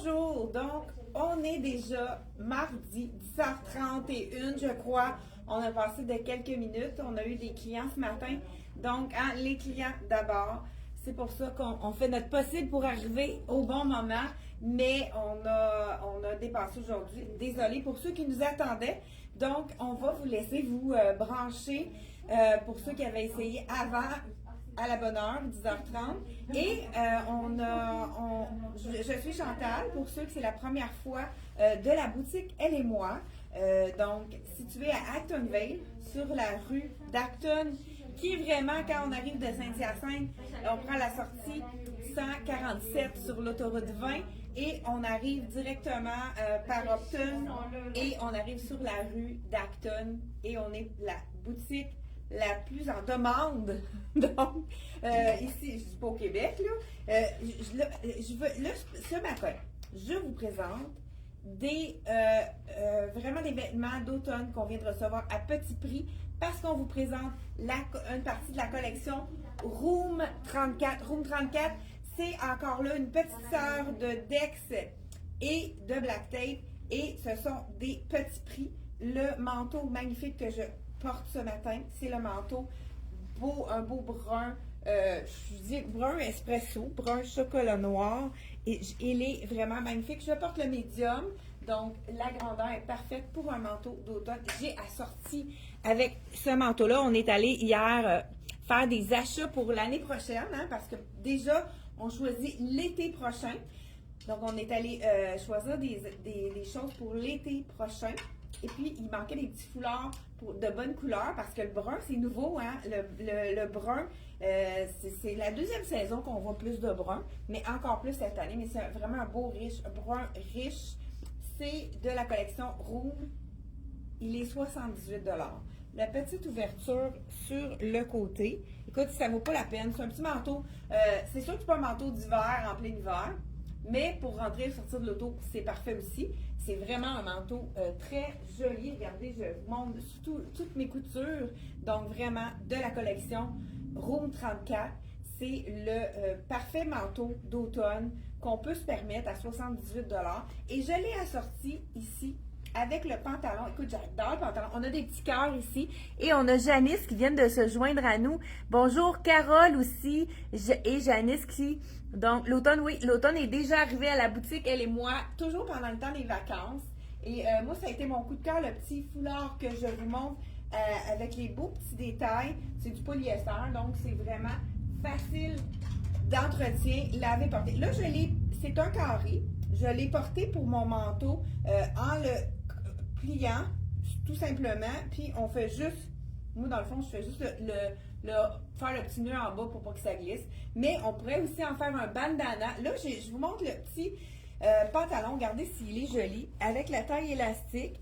Bonjour, donc on est déjà mardi 10h31 je crois. On a passé de quelques minutes, on a eu des clients ce matin. Donc les clients d'abord, c'est pour ça qu'on fait notre possible pour arriver au bon moment, mais on a dépassé aujourd'hui. Désolée pour ceux qui nous attendaient. Donc on va vous laisser vous brancher pour ceux qui avaient essayé avant à la bonne heure, 10h30. Et je suis Chantal, pour ceux que c'est la première fois de la boutique Elle et moi. Donc, située à Actonville, sur la rue d'Acton, qui est vraiment, quand on arrive de Saint-Hyacinthe, on prend la sortie 147 sur l'autoroute 20 et on arrive directement par Upton et on arrive sur la rue d'Acton et on est la boutique la plus en demande. Donc, ici, je dis pas au Québec, là. Ce matin, je vous présente vraiment des vêtements d'automne qu'on vient de recevoir à petit prix parce qu'on vous présente une partie de la collection Room 34. Room 34, c'est encore là une petite sœur de Dex et de Black Tape et ce sont des petits prix. Le manteau magnifique que je porte ce matin, c'est le manteau un beau brun, je dis brun espresso, brun chocolat noir, et il est vraiment magnifique. Je porte le médium, donc la grandeur est parfaite pour un manteau d'automne. J'ai assorti avec ce manteau-là. On est allé hier faire des achats pour l'année prochaine, hein, parce que déjà, on choisit l'été prochain. Donc, on est allé choisir des choses pour l'été prochain. Et puis, il manquait des petits foulards de bonne couleur parce que le brun, c'est nouveau. Hein? Le brun, c'est la deuxième saison qu'on voit plus de brun, mais encore plus cette année. Mais c'est vraiment un beau brun riche. C'est de la collection Room. Il est 78 $. La petite ouverture sur le côté. Écoute, ça vaut pas la peine. C'est un petit manteau. C'est sûr que c'est pas un manteau d'hiver en plein hiver. Mais pour rentrer et sortir de l'auto, c'est parfait aussi. C'est vraiment un manteau très joli. Regardez, je vous montre toutes mes coutures. Donc, vraiment, de la collection Room 34. C'est le parfait manteau d'automne qu'on peut se permettre à 78 $. Et je l'ai assorti ici avec le pantalon. Écoute, j'adore le pantalon. On a des petits cœurs ici. Et on a Janice qui vient de se joindre à nous. Bonjour, Carole aussi. Et Janice qui... Donc, l'automne, oui, l'automne est déjà arrivé à la boutique, Elle et moi, toujours pendant le temps des vacances. Et moi, ça a été mon coup de cœur, le petit foulard que je vous montre avec les beaux petits détails. C'est du polyester, donc c'est vraiment facile d'entretien, laver, porter. Là, c'est un carré. Je l'ai porté pour mon manteau en le pliant, tout simplement. Puis, on fait juste, moi, dans le fond, je fais juste faire le petit nœud en bas pour pas que ça glisse. Mais on pourrait aussi en faire un bandana. Là, je vous montre le petit pantalon. Regardez s'il est joli. Avec la taille élastique,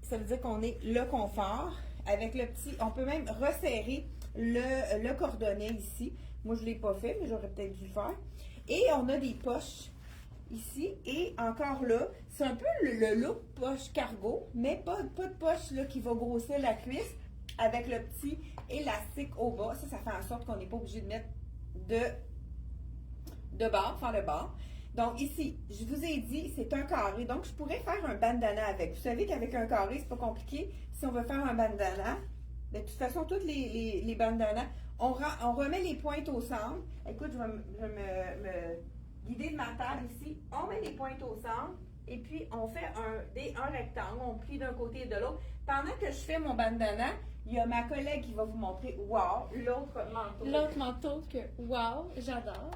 ça veut dire qu'on est le confort. Avec le petit, on peut même resserrer le cordonnet ici. Moi, je ne l'ai pas fait, mais j'aurais peut-être dû le faire. Et on a des poches ici. Et encore là, c'est un peu le look poche cargo, mais pas de poche là, qui va grossir la cuisse. Avec le petit élastique au bas. Ça fait en sorte qu'on n'est pas obligé de mettre de bord, faire le bord. Donc ici, je vous ai dit, c'est un carré. Donc, je pourrais faire un bandana avec. Vous savez qu'avec un carré, c'est pas compliqué. Si on veut faire un bandana, de toute façon, toutes les bandanas, on remet les pointes au centre. Écoute, je vais me guider de ma table ici. On met les pointes au centre. Et puis, on fait un rectangle. On plie d'un côté et de l'autre. Pendant que je fais mon bandana, il y a ma collègue qui va vous montrer, wow, l'autre manteau. L'autre manteau que, wow, j'adore.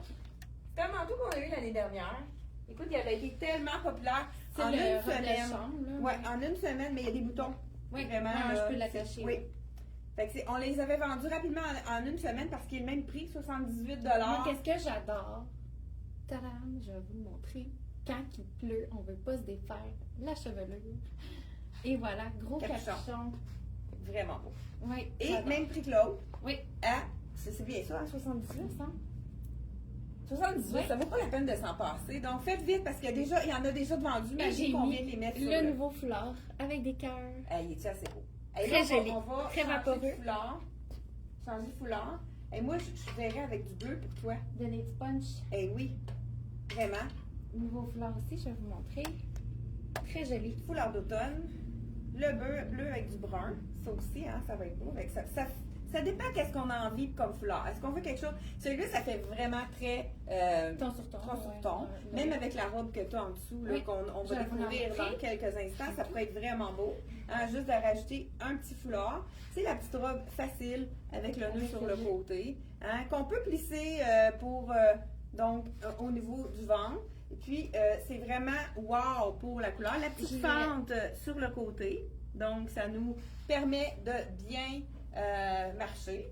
C'est un manteau qu'on a eu l'année dernière. Écoute, il avait été tellement populaire. C'est En le une robe de semaine. chambre, là. Ouais, en une semaine, mais il y a des boutons. Oui, Vraiment. je peux l'attacher. Oui. Fait que on les avait vendus rapidement en une semaine parce qu'il est le même prix, 78 $. Moi, qu'est-ce que j'adore? Tadam, je vais vous le montrer. Quand il pleut, on veut pas se défaire la chevelure. Et voilà, gros capuchon. Vraiment beau. Oui. Et j'adore. même prix que l'autre. Oui. C'est bien ça, à 78, hein? 78, Oui. ça vaut pas la peine de s'en passer. Donc, faites vite parce qu'il y en a déjà de vendus. Mais J'ai qu'on mis vient de les mettre sur le nouveau foulard avec des cœurs. Il est assez beau. Très joli, On va très changer vaporeux. de foulard. Changer de foulard. Et moi, je verrais avec du bleu pour toi. Donner du punch. Oui, vraiment. nouveau foulard aussi, je vais vous montrer. Très joli. Foulard d'automne. Le bleu avec du brun. Ça aussi, hein, ça va être beau. Avec ça dépend qu'est-ce qu'on a envie comme foulard. Est-ce qu'on veut quelque chose... Celui-là, ça fait vraiment très... ton sur ton. Ton sur ton. Même avec la robe que tu as en dessous, là, qu'on va découvrir dans quelques instants, ça pourrait être vraiment beau. Hein, juste de rajouter un petit foulard. C'est la petite robe facile avec le nœud sur le côté. Hein, qu'on peut plisser donc au niveau du ventre. Et puis, c'est vraiment wow pour la couleur. La petite fente sur le côté. Donc, ça nous permet de bien marcher.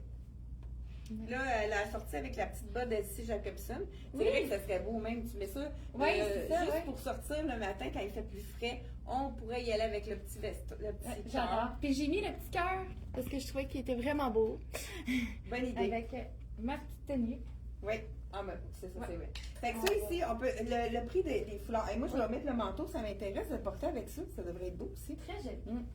Là, elle a sorti avec la petite botte d'Elsie Jacobson. C'est vrai que ça serait beau même. Tu mets ça, juste pour sortir le matin quand il fait plus frais. On pourrait y aller avec le petit veston. J'adore. Puis j'ai mis le petit cœur parce que je trouvais qu'il était vraiment beau. Bonne idée. Avec ma petite tenue. Oui. Ah, mais c'est ça, c'est vrai. Fait que ça ici, on peut, le prix des foulards. Et moi, je vais mettre le manteau, ça m'intéresse de le porter avec ça. Ça devrait être beau aussi. Très joli.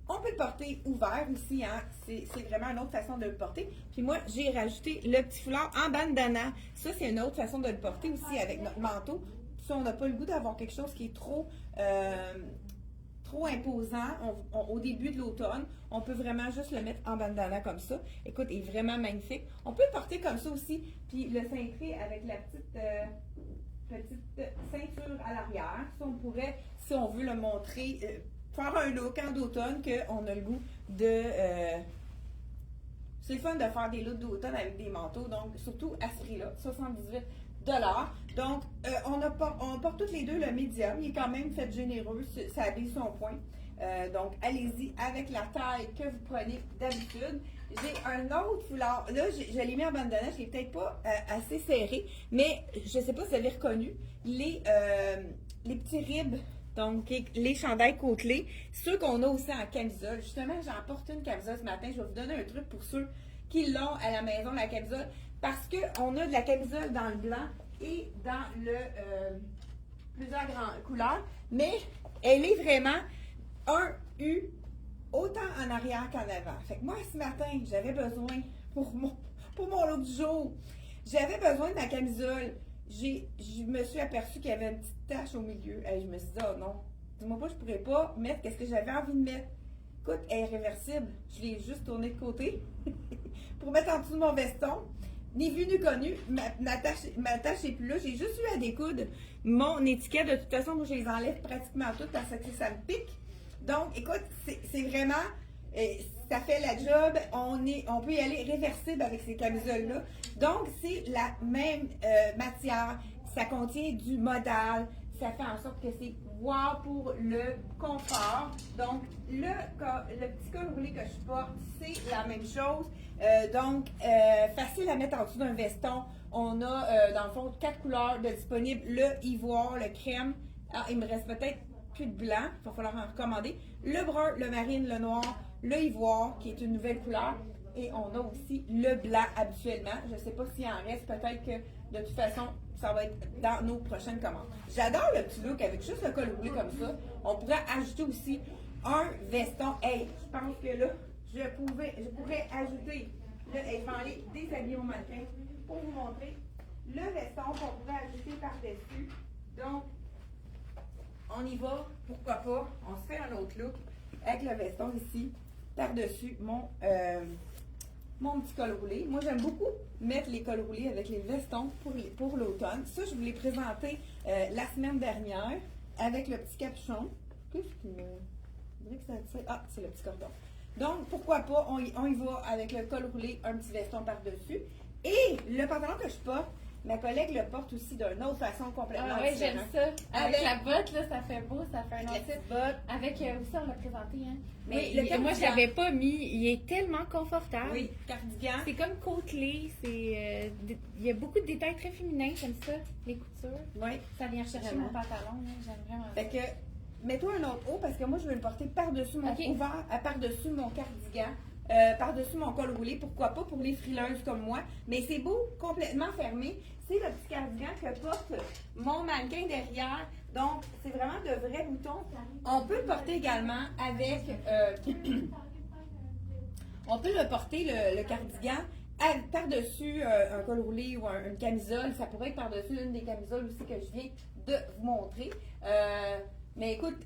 On peut le porter ouvert aussi, hein. C'est vraiment une autre façon de le porter. Puis moi, j'ai rajouté le petit foulard en bandana. Ça, c'est une autre façon de le porter aussi avec notre manteau. Si on n'a pas le goût d'avoir quelque chose qui est trop imposant au début de l'automne, on peut vraiment juste le mettre en bandana comme ça. Écoute, il est vraiment magnifique. On peut le porter comme ça aussi, puis le cintrer avec la petite ceinture à l'arrière. Ça, on pourrait, si on veut le montrer, faire un look en d'automne qu'on a le goût de... c'est le fun de faire des looks d'automne avec des manteaux, donc surtout à ce prix-là, 78 $. Donc, on porte toutes les deux le médium. Il est quand même fait généreux, ça habille son point. Donc, allez-y avec la taille que vous prenez d'habitude. J'ai un autre foulard. Là, je l'ai mis en bandana. Je l'ai peut-être pas assez serré, mais je ne sais pas si vous avez reconnu les petits ribs. Donc, les chandails côtelés, ceux qu'on a aussi en camisole. Justement, j'en porte une camisole ce matin. Je vais vous donner un truc pour ceux qui l'ont à la maison, la camisole. Parce qu'on a de la camisole dans le blanc et dans plusieurs grandes couleurs. Mais elle est vraiment un U autant en arrière qu'en avant. Fait que moi, ce matin, j'avais besoin, pour mon look du jour, j'avais besoin de ma camisole. Je me suis aperçue qu'il y avait une petite tache au milieu. Et je me suis dit, oh non, dis-moi pas, je pourrais pas mettre qu'est-ce que j'avais envie de mettre. Écoute, elle est réversible. Je l'ai juste tournée de côté pour mettre en dessous de mon veston. Ni vu ni connu, ma tâche est plus là. J'ai juste eu à découdre mon étiquette. De toute façon, moi, je les enlève pratiquement toutes parce que ça me pique. Donc, écoute, c'est vraiment... ça fait la job. On peut y aller réversible avec ces camisoles-là. Donc, c'est la même matière. Ça contient du modal. Ça fait en sorte que c'est wow pour le confort. Donc, le petit col roulé que je porte, c'est la même chose. Donc, facile à mettre en dessous d'un veston. On a, dans le fond, 4 couleurs de disponibles. Le ivoire, le crème. Ah, il me reste peut-être plus de blanc. Il va falloir en recommander. Le brun, le marine, le noir, le ivoire, qui est une nouvelle couleur. Et on a aussi le blanc habituellement. Je ne sais pas s'il en reste. Peut-être que, de toute façon, ça va être dans nos prochaines commandes. J'adore le petit look avec juste le col roulé comme ça. On pourrait ajouter aussi un veston. Hey, je pense que là, je pourrais ajouter, là, je vais aller déshabiller mon mannequin pour vous montrer le veston qu'on pourrait ajouter par-dessus. Donc, on y va, pourquoi pas. On se fait un autre look avec le veston ici, par-dessus mon petit col roulé. Moi, j'aime beaucoup mettre les cols roulés avec les vestons pour l'automne. Ça, je vous l'ai présenté la semaine dernière avec le petit capuchon. Qu'est-ce qui me... Je dirais que ça tire. Ah, c'est le petit cordon. Donc, pourquoi pas, on y va avec le col roulé, un petit veston par-dessus. Et le pantalon que je porte, ma collègue le porte aussi d'une autre façon complètement différente. Oui, j'aime ça. Avec la botte, là, ça fait beau, ça fait un autre type. Avec aussi, on l'a présenté, hein. Mais oui, moi, je l'avais pas mis. Il est tellement confortable. Oui, cardigan. C'est comme côtelé. Il y a beaucoup de détails très féminins comme ça, les coutures. Oui. Ça vient chercher mon pantalon. J'aime vraiment ça. Fait que, mets-toi un autre haut parce que moi, je veux le porter par-dessus mon ouvert, par-dessus mon cardigan. Par-dessus mon col roulé, pourquoi pas pour les frileuses comme moi, mais c'est beau, complètement fermé. C'est le petit cardigan que porte mon mannequin derrière, donc c'est vraiment de vrais boutons. On peut le porter également avec, on peut le porter le cardigan par-dessus un col roulé ou une camisole. Ça pourrait être par-dessus une des camisoles aussi que je viens de vous montrer. Mais écoute,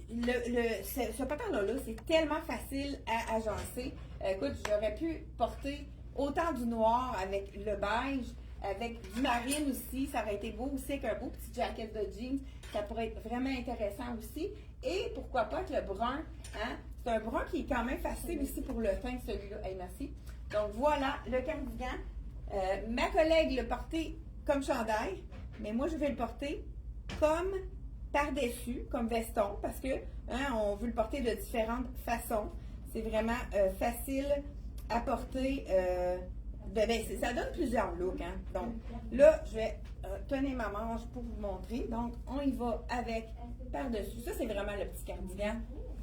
ce pantalon-là, c'est tellement facile à agencer. Écoute, j'aurais pu porter autant du noir avec le beige, avec du marine aussi. Ça aurait été beau aussi avec un beau petit jacket de jeans. Ça pourrait être vraiment intéressant aussi. Et pourquoi pas avec le brun. Hein? C'est un brun qui est quand même facile aussi pour le teint, celui-là. Hey, merci. Donc voilà, le cardigan. Ma collègue l'a porté comme chandail, mais moi je vais le porter comme par-dessus, comme veston, parce que on veut le porter de différentes façons. C'est vraiment facile à porter. Ça donne plusieurs looks. Hein? Donc là, je vais tenir ma manche pour vous montrer. Donc, on y va avec par-dessus. Ça, c'est vraiment le petit cardigan.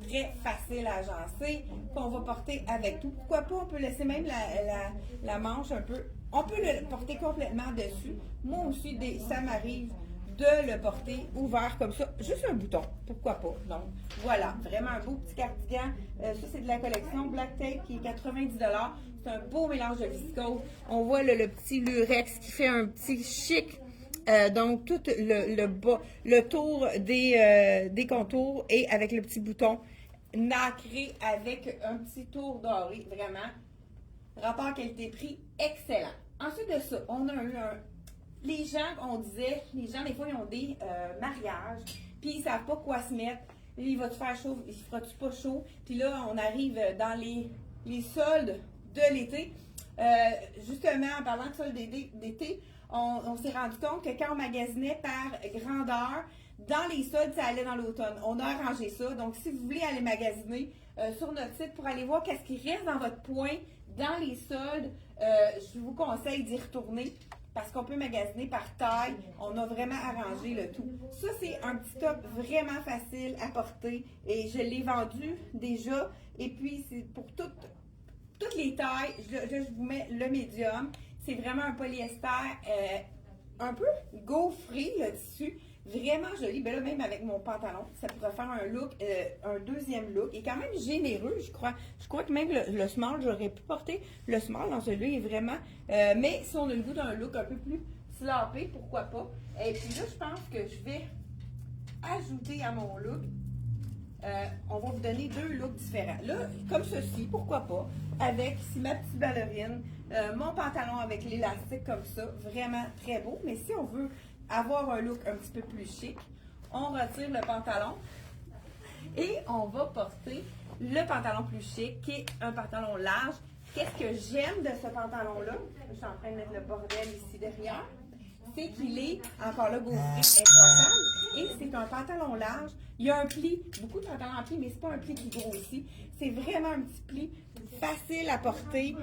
Très facile à agencer, qu'on va porter avec tout. Pourquoi pas, on peut laisser même la manche un peu. On peut le porter complètement dessus. Moi aussi, ça m'arrive de le porter ouvert comme ça. Juste un bouton. Pourquoi pas? Donc, voilà. Vraiment un beau petit cardigan. Ça, c'est de la collection Black Tape qui est 90 $. C'est un beau mélange de viscose. On voit le petit lurex qui fait un petit chic. Donc, tout le tour des contours et avec le petit bouton nacré avec un petit tour doré. Vraiment, rapport qualité-prix excellent. Ensuite de ça, on a eu les gens, des fois, ils ont des mariages, puis ils ne savent pas quoi se mettre. Il va-tu faire chaud, il fera-tu pas chaud? Puis là, on arrive dans les soldes de l'été. Justement, en parlant de soldes d'été, on s'est rendu compte que quand on magasinait par grandeur, dans les soldes, ça allait dans l'automne. On a arrangé ça. Donc, si vous voulez aller magasiner sur notre site pour aller voir qu'est-ce qui reste dans votre point, dans les soldes, je vous conseille d'y retourner parce qu'on peut magasiner par taille. On a vraiment arrangé le tout. Ça, c'est un petit top vraiment facile à porter et je l'ai vendu déjà. Et puis, c'est pour toutes les tailles. Je vous mets le médium. C'est vraiment un polyester un peu gaufré, le tissu. Vraiment joli. Ben là, même avec mon pantalon, ça pourrait faire un look, un deuxième look. Il est quand même généreux, je crois. Je crois que même le small, j'aurais pu porter le small dans celui-là. Il est vraiment... mais si on a le goût d'un look un peu plus slapé, pourquoi pas. Et puis là, je pense que je vais ajouter à mon look. On va vous donner deux looks différents. Là, comme ceci, pourquoi pas, avec ici ma petite ballerine, mon pantalon avec l'élastique comme ça, vraiment très beau. Mais si on veut avoir un look un petit peu plus chic, on retire le pantalon et on va porter le pantalon plus chic, qui est un pantalon large. Qu'est-ce que j'aime de ce pantalon-là? Je suis en train de mettre le bordel ici derrière. C'est qu'il est, encore là, gaufré, incroyable. Et c'est un pantalon large. Il y a un pli, beaucoup de pantalons en pli, mais c'est pas un pli qui grossit. C'est vraiment un petit pli facile à porter,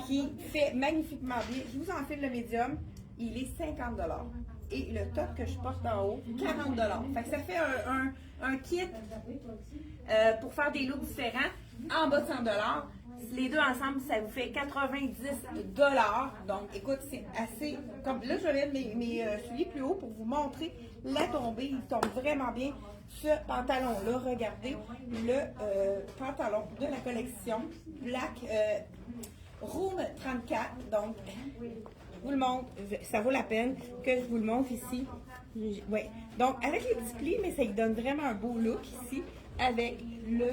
qui fait magnifiquement bien. Je vous enfile le médium. Il est 50 $. Et le top que je porte en haut, 40 $. Fait que ça fait un kit pour faire des looks différents en bas de 100 $. Les deux ensemble, ça vous fait 90 $. Donc, écoute, c'est assez... Comme, là, je vais mettre mes souliers plus haut pour vous montrer la tombée. Il tombe vraiment bien. Ce pantalon-là, regardez, le pantalon de la collection Black Room 34. Donc, je vous le montre. Ça vaut la peine que je vous le montre ici. Oui. Donc, avec les petits plis, mais ça lui donne vraiment un beau look ici avec le...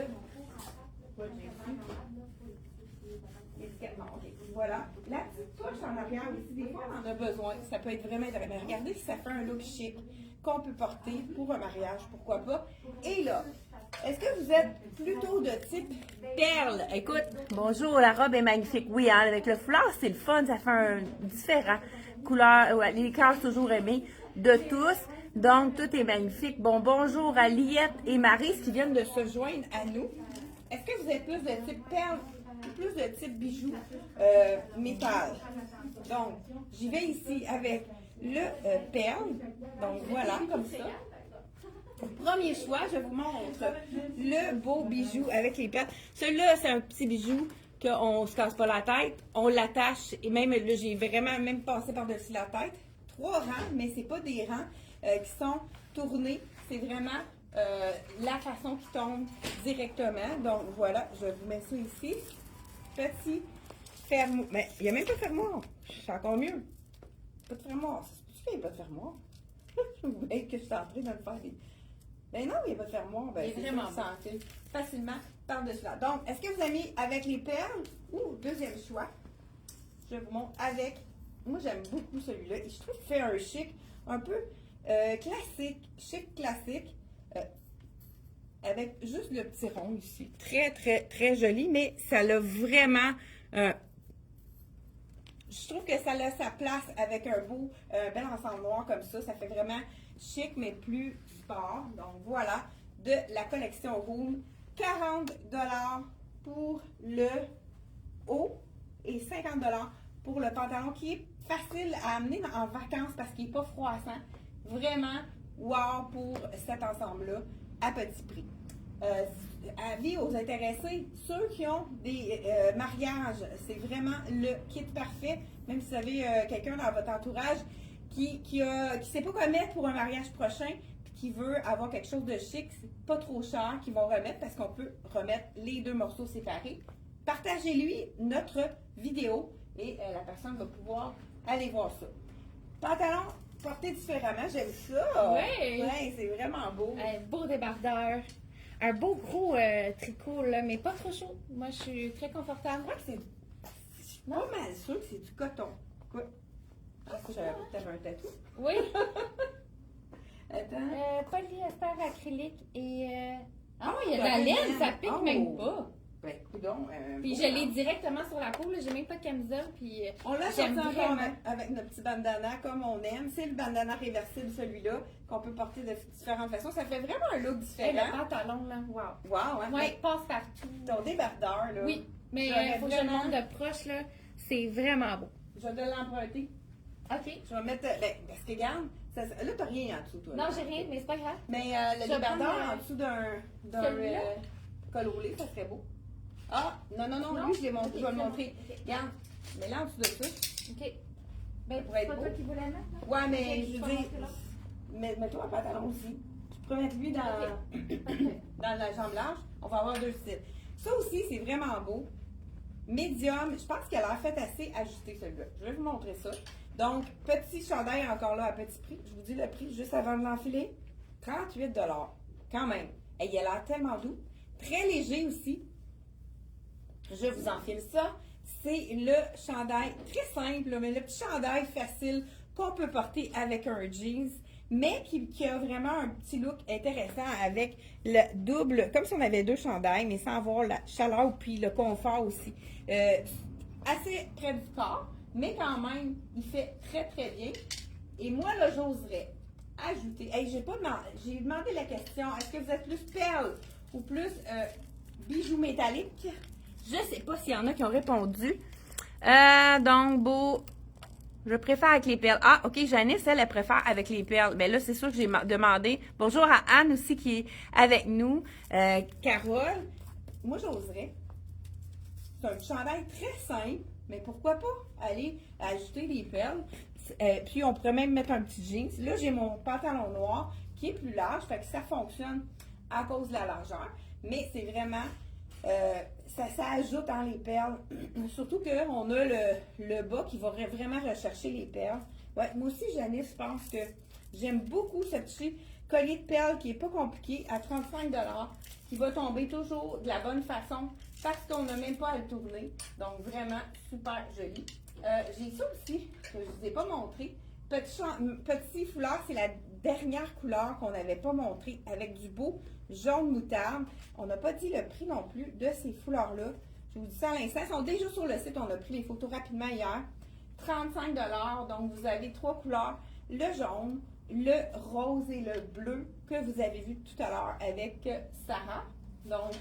Voilà. La petite touche en arrière aussi, des fois, on en a besoin. Ça peut être vraiment intéressant. Regardez si ça fait un look chic qu'on peut porter pour un mariage, pourquoi pas. Et là, est-ce que vous êtes plutôt de type perle? Écoute, bonjour, la robe est magnifique. Oui, hein, avec le foulard, c'est le fun, ça fait un différent. Couleur, ouais, les cœurs toujours aimés de tous. Donc, tout est magnifique. Bon, bonjour à Liette et Marie qui viennent de se joindre à nous. Est-ce que vous êtes plus de type perle? Plus de type bijoux métal. Donc, j'y vais ici avec le perle. Donc, voilà, comme ça. Premier choix, je vous montre le beau bijou avec les perles. Celui-là, c'est un petit bijou qu'on ne se casse pas la tête. On l'attache et même là, j'ai vraiment même passé par-dessus la tête. 3 rangs, mais c'est pas des rangs qui sont tournés. C'est vraiment la façon qui tombe directement. Donc, voilà, je vous mets ça ici. Petit fermoir. Mais il n'y a même pas de fermoir. C'est encore mieux. Pas de fermoir. C'est qu'il n'y a pas de fermoir. Je vous dis que je suis en train de le faire. Ben non, il n'y a pas de fermoir. Ben, Il est vraiment sensible. Facilement par-dessus là. Donc, est-ce que vous avez mis avec les perles ou deuxième choix? Je vous montre avec. Moi, j'aime beaucoup celui-là. Et je trouve qu'il fait un chic un peu classique. Chic classique. Avec juste le petit rond ici. Très, très, très joli, mais ça a vraiment... je trouve que ça a sa place avec un beau, bel ensemble noir comme ça. Ça fait vraiment chic, mais plus sport. Donc, voilà, de la collection Room. 40 $ pour le haut et 50 $ pour le pantalon qui est facile à amener en vacances parce qu'il n'est pas froissant. Vraiment, wow pour cet ensemble-là à petit prix. Avis aux intéressés, ceux qui ont des mariages, c'est vraiment le kit parfait. Même si vous avez quelqu'un dans votre entourage qui sait pas quoi mettre pour un mariage prochain, puis qui veut avoir quelque chose de chic, c'est pas trop cher, qu'ils vont remettre parce qu'on peut remettre les deux morceaux séparés. Partagez-lui notre vidéo et la personne va pouvoir aller voir ça. Pantalon porté différemment, j'aime ça. Oui. Ouais, c'est vraiment beau. Un beau débardeur. Un beau gros tricot, là, mais pas trop chaud. Moi, je suis très confortable. Je crois que je suis pas mal sûre que c'est du coton. Quoi? Ah, ça, j'avais que t'avais un tatou. Oui. Attends. Polyester acrylique et... Ah, il y a de la laine, ça pique même pas. Ben, coudonc. Puis je l'ai directement sur la peau, là, j'ai même pas de camisole, puis on l'a sorti j'aime encore vraiment. avec notre petit bandana comme on aime. C'est le bandana réversible, celui-là, qu'on peut porter de différentes façons. Ça fait vraiment un look Hey, différent. le pantalon, là, wow. Wow, hein? Ouais, passe partout. Ton débardeur, là. Oui, mais J'aurais faut que je le vraiment- montre de proche, là. C'est vraiment beau. Je vais te l'emprunter. OK. Je vais mettre. Ben, parce que, regarde, là, t'as rien en dessous, toi. Non, là. j'ai rien, mais c'est pas grave. Mais le Je vais débardeur prendre, en dessous d'un celui-là? col roulé, ça serait beau. Ah, non, lui, je l'ai montré, Ok, je vais le c'est montrer. bon. Ok. Regarde, mais là, en dessous de ça. OK. Ben, pourrait c'est être pas beau. toi qui voulais mettre, là? Ouais, mais Ok, je tu veux vas dire, montrer là. mets-toi un pantalon aussi. Tu peux mettre lui dans, Parfait. dans la jambe large. On va avoir deux styles. Ça aussi, c'est vraiment beau. Médium, je pense qu'elle a fait assez ajusté celui-là. Je vais vous montrer ça. Donc, petit chandail encore là à petit prix. Je vous dis le prix juste avant de l'enfiler. 38 $. Quand même. Et il a l'air tellement doux. Très léger aussi. Je vous enfile ça. C'est le chandail très simple, mais le petit chandail facile qu'on peut porter avec un jeans, mais qui a vraiment un petit look intéressant avec le double, comme si on avait deux chandails, mais sans avoir la chaleur puis le confort aussi. Assez près du corps, mais quand même, il fait très très bien. Et moi, là, j'oserais ajouter. Hey, j'ai demandé la question, est-ce que vous êtes plus perles ou plus bijoux métalliques? Je sais pas s'il y en a qui ont répondu. Donc, beau. Je préfère avec les perles. Ah, OK, Janice, elle préfère avec les perles. Mais là, c'est sûr que j'ai demandé. Bonjour à Anne aussi qui est avec nous. Carole, moi, j'oserais. C'est un chandail très simple, mais pourquoi pas aller ajouter les perles. Puis, on pourrait même mettre un petit jeans. Là, j'ai mon pantalon noir qui est plus large, fait que ça fonctionne à cause de la largeur. Mais c'est vraiment... ça ajoute dans les perles. Surtout qu'on a le bas qui va vraiment rechercher les perles. Ouais, moi aussi, Janice, je pense que j'aime beaucoup ce petit collier de perles qui n'est pas compliqué à 35 $, qui va tomber toujours de la bonne façon parce qu'on n'a même pas à le tourner. Donc, vraiment super joli. J'ai ça aussi, que je ne vous ai pas montré. Petit foulard, c'est la dernière couleur qu'on n'avait pas montré avec du beau jaune moutarde. On n'a pas dit le prix non plus de ces foulards-là. Je vous dis ça à l'instant. Ils sont déjà sur le site. On a pris les photos rapidement hier. 35 $. Donc, vous avez trois couleurs. Le jaune, le rose et le bleu que vous avez vu tout à l'heure avec Sarah. Donc,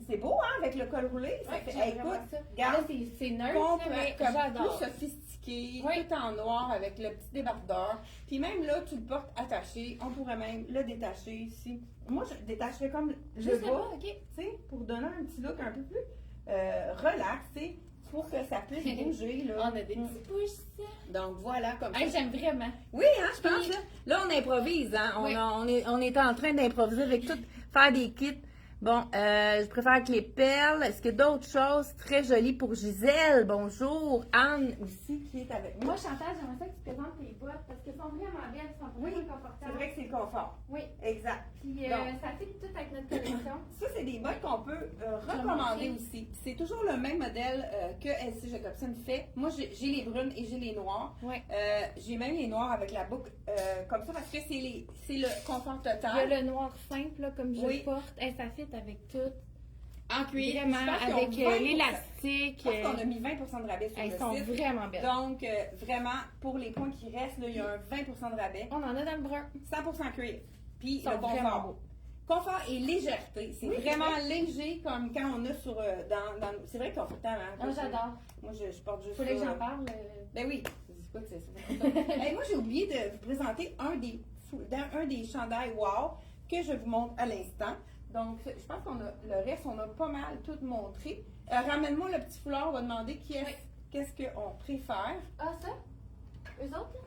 c'est beau, hein, avec le col roulé. Ça fait, hey, écoute, regarde, c'est neutre, mais comme j'adore. plus sophistiqué, Oui. tout en noir avec le petit débardeur. Puis même là, tu le portes attaché. On pourrait même le détacher ici. Moi, je détacherais comme le Je sais bas, pas, OK. tu sais, pour donner un petit look un peu plus relax, tu sais, pour que ça puisse bouger, là. On a des petits pouces. Donc voilà, comme Hey, ça. j'aime vraiment. Oui, hein, je pense, là. Là, on improvise, hein. Oui. On est en train d'improviser avec tout, faire des kits Bon, je préfère avec les perles. Est-ce qu'il y a d'autres choses très jolies pour Gisèle? Bonjour. Anne aussi qui est avec moi. Moi, Chantal, j'aimerais ça que tu présentes tes bottes parce qu'elles sont vraiment belles, elles sont vraiment C'est confortables. vrai que c'est le confort. Oui. Exact. Puis Donc, ça fit tout avec notre collection. ça, c'est des bottes qu'on peut recommander aussi. C'est toujours le même modèle que Elsie Jacobson fait. Moi, j'ai les brunes et j'ai les noires. Oui. J'ai même les noirs avec la boucle comme ça parce que c'est le confort Il y a total. le noir simple, là, comme je Oui. le porte. Et ça fit avec tout. En cuir. Vraiment, Je pense qu'ils ont avec 20%. l'élastique. Je pense qu'on a mis 20% de rabais sur Elles le sont site. vraiment belles. Donc, vraiment, pour les points qui restent, là, il y a un 20% de rabais. On en a dans le brun. 100% cuir. Puis Ils sont le vraiment confort. beaux. Confort et légèreté. C'est Oui, vraiment léger comme quand on a sur. C'est vrai confortable, hein? Oh, j'adore. Moi, je porte juste. Fallait que ça. j'en parle. Ben oui. Écoute, c'est ça. Hey, moi, j'ai oublié de vous présenter un des chandails wow que je vous montre à l'instant. Donc, je pense qu'on a le reste, on a pas mal tout montré. Ramène-moi le petit foulard, on va demander qu'est-ce qu'on préfère. Ah, ça? Eux autres?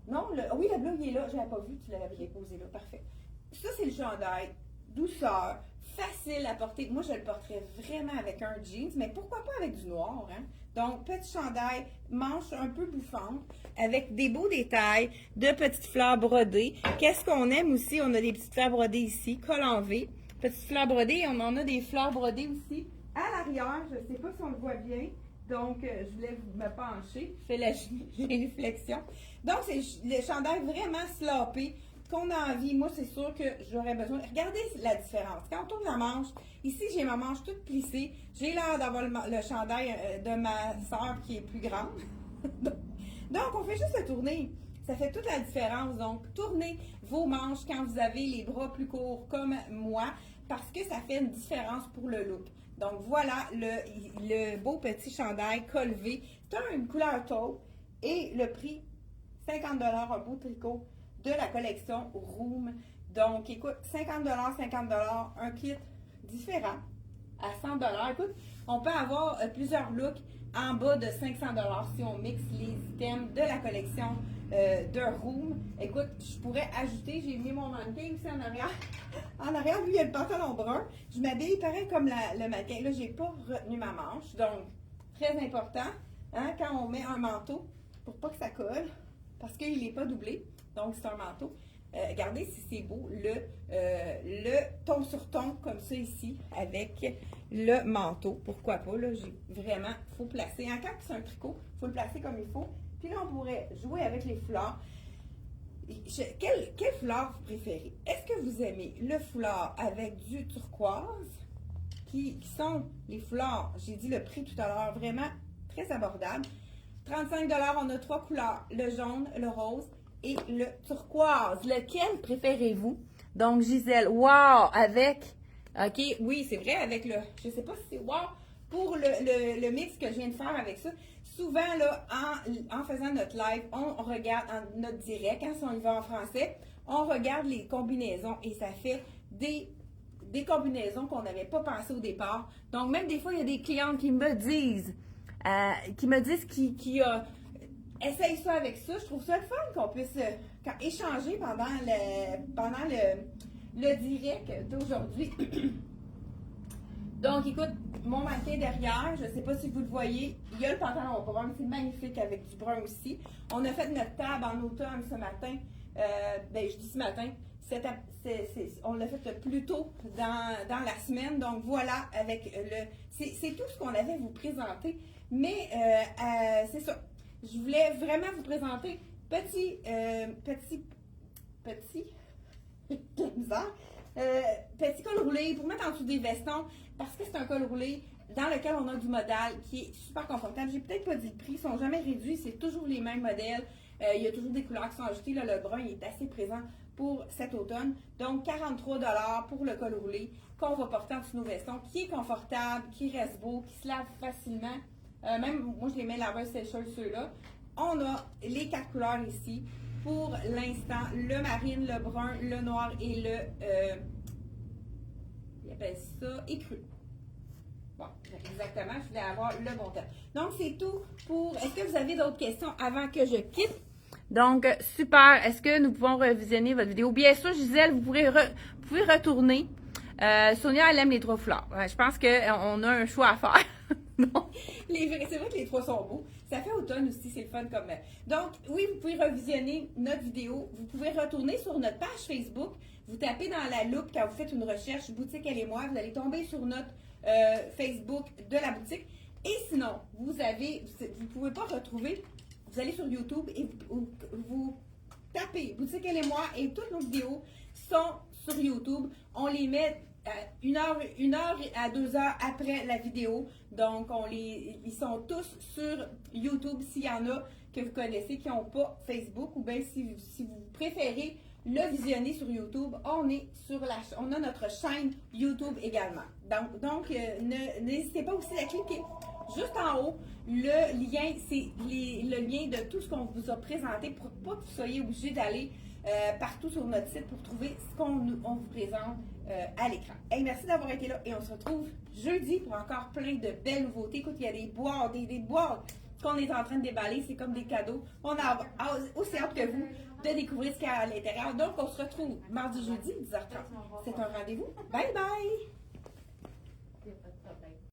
Non, oui, le bleu, il est là. Je l'avais pas vu, tu l'avais déposé là. Parfait. Ça, c'est le chandail. Douceur, facile à porter. Moi, je le porterais vraiment avec un jeans, mais pourquoi pas avec du noir, hein? Donc, petit chandail, manche un peu bouffante, avec des beaux détails, de petites fleurs brodées. Qu'est-ce qu'on aime aussi? On a des petites fleurs brodées ici, col en V. Petites fleurs brodées, on en a des fleurs brodées aussi. À l'arrière, je ne sais pas si on le voit bien, donc je voulais me pencher. Je fais la génuflexion. Donc, c'est le chandail vraiment sloppé qu'on a envie. Moi, c'est sûr que j'aurais besoin. Regardez la différence. Quand on tourne la manche, ici, j'ai ma manche toute plissée. J'ai l'air d'avoir le chandail de ma soeur qui est plus grande. Donc, on fait juste le tourner. Ça fait toute la différence. Donc, tournez vos manches quand vous avez les bras plus courts comme moi parce que ça fait une différence pour le look. Donc, voilà le beau petit chandail col V. C'est une couleur taupe et le prix, 50 $, un beau tricot de la collection Room. Donc, écoute, 50 $, 50 $, un kit différent à 100 $. Écoute, on peut avoir plusieurs looks en bas de 500 $ si on mixe les items de la collection de Room. Écoute, je pourrais ajouter, j'ai mis mon mannequin aussi en arrière. En arrière, lui, il y a le pantalon brun. Je m'habille pareil comme le mannequin. Là, j'ai pas retenu ma manche. Donc, très important, hein, quand on met un manteau, pour pas que ça colle, parce qu'il n'est pas doublé. Donc, c'est un manteau. Regardez si c'est beau, le ton sur ton, comme ça ici, avec le manteau. Pourquoi pas, là, vraiment, il faut placer. Quand c'est un tricot, il faut le placer comme il faut. Puis là, on pourrait jouer avec les foulards. Quel foulard vous préférez? Est-ce que vous aimez le foulard avec du turquoise, qui sont les foulards, j'ai dit le prix tout à l'heure, vraiment très abordable. 35 $, on a 3 couleurs, le jaune, le rose et le turquoise. Lequel préférez-vous? Donc, Gisèle, wow, avec, ok, oui, c'est vrai, avec le, je sais pas si c'est wow, pour le mix que je viens de faire avec ça. Souvent, là, en faisant notre live, on regarde notre direct, hein, si on y va en français, on regarde les combinaisons et ça fait des combinaisons qu'on n'avait pas pensé au départ. Donc, même des fois, il y a des clientes qui me disent, essaye ça avec ça. Je trouve ça le fun qu'on puisse échanger pendant le direct d'aujourd'hui. Donc, écoute, mon mannequin derrière, je ne sais pas si vous le voyez, il y a le pantalon brun, c'est magnifique avec du brun aussi. On a fait notre table en automne ce matin, je dis ce matin, on l'a fait plus tôt dans la semaine, donc voilà, avec c'est tout ce qu'on avait à vous présenter, mais c'est ça, je voulais vraiment vous présenter petit, petit col roulé pour mettre en dessous des vestons, parce que c'est un col roulé dans lequel on a du modal qui est super confortable. J'ai peut-être pas dit le prix, ils sont jamais réduits, c'est toujours les mêmes modèles. Il y a toujours des couleurs qui sont ajoutées. Là, le brun il est assez présent pour cet automne. Donc, 43 $ pour le col roulé qu'on va porter en dessous de nos vestons, qui est confortable, qui reste beau, qui se lave facilement. Même, moi, je les mets laveuse sécheuse, ceux-là. On a les 4 couleurs ici. Pour l'instant, le marine, le brun, le noir et le... ils appellent ça écru. Bon, exactement, je voulais avoir le bon terme. Donc, c'est tout pour... Est-ce que vous avez d'autres questions avant que je quitte? Donc, super. Est-ce que nous pouvons revisionner votre vidéo? Bien sûr, Gisèle, vous pouvez retourner Sonia, elle aime les 3 fleurs. Ouais, je pense qu'on a un choix à faire. Bon. C'est vrai que les 3 sont beaux. Ça fait automne aussi, c'est le fun comme. Donc, oui, vous pouvez revisionner notre vidéo. Vous pouvez retourner sur notre page Facebook. Vous tapez dans la loupe quand vous faites une recherche Boutique Elle et moi. Vous allez tomber sur notre Facebook de la boutique. Et sinon, vous ne pouvez pas retrouver. Vous allez sur YouTube et vous tapez Boutique Elle et moi et toutes nos vidéos sont sur YouTube. On les met une heure à 2 heures après la vidéo. Donc, ils sont tous sur YouTube s'il y en a que vous connaissez qui n'ont pas Facebook ou bien si vous préférez le visionner sur YouTube, on a notre chaîne YouTube également. Donc n'hésitez pas aussi à cliquer juste en haut. Le lien, c'est le lien de tout ce qu'on vous a présenté pour pas que vous soyez obligés d'aller partout sur notre site pour trouver ce qu'on vous présente à l'écran. Hey, merci d'avoir été là et on se retrouve jeudi pour encore plein de belles nouveautés. Écoute, il y a des boîtes, des boîtes qu'on est en train de déballer, c'est comme des cadeaux. On a aussi hâte que vous de découvrir ce qu'il y a à l'intérieur. Donc, on se retrouve mardi, jeudi, 10h30. C'est un rendez-vous. Bye bye!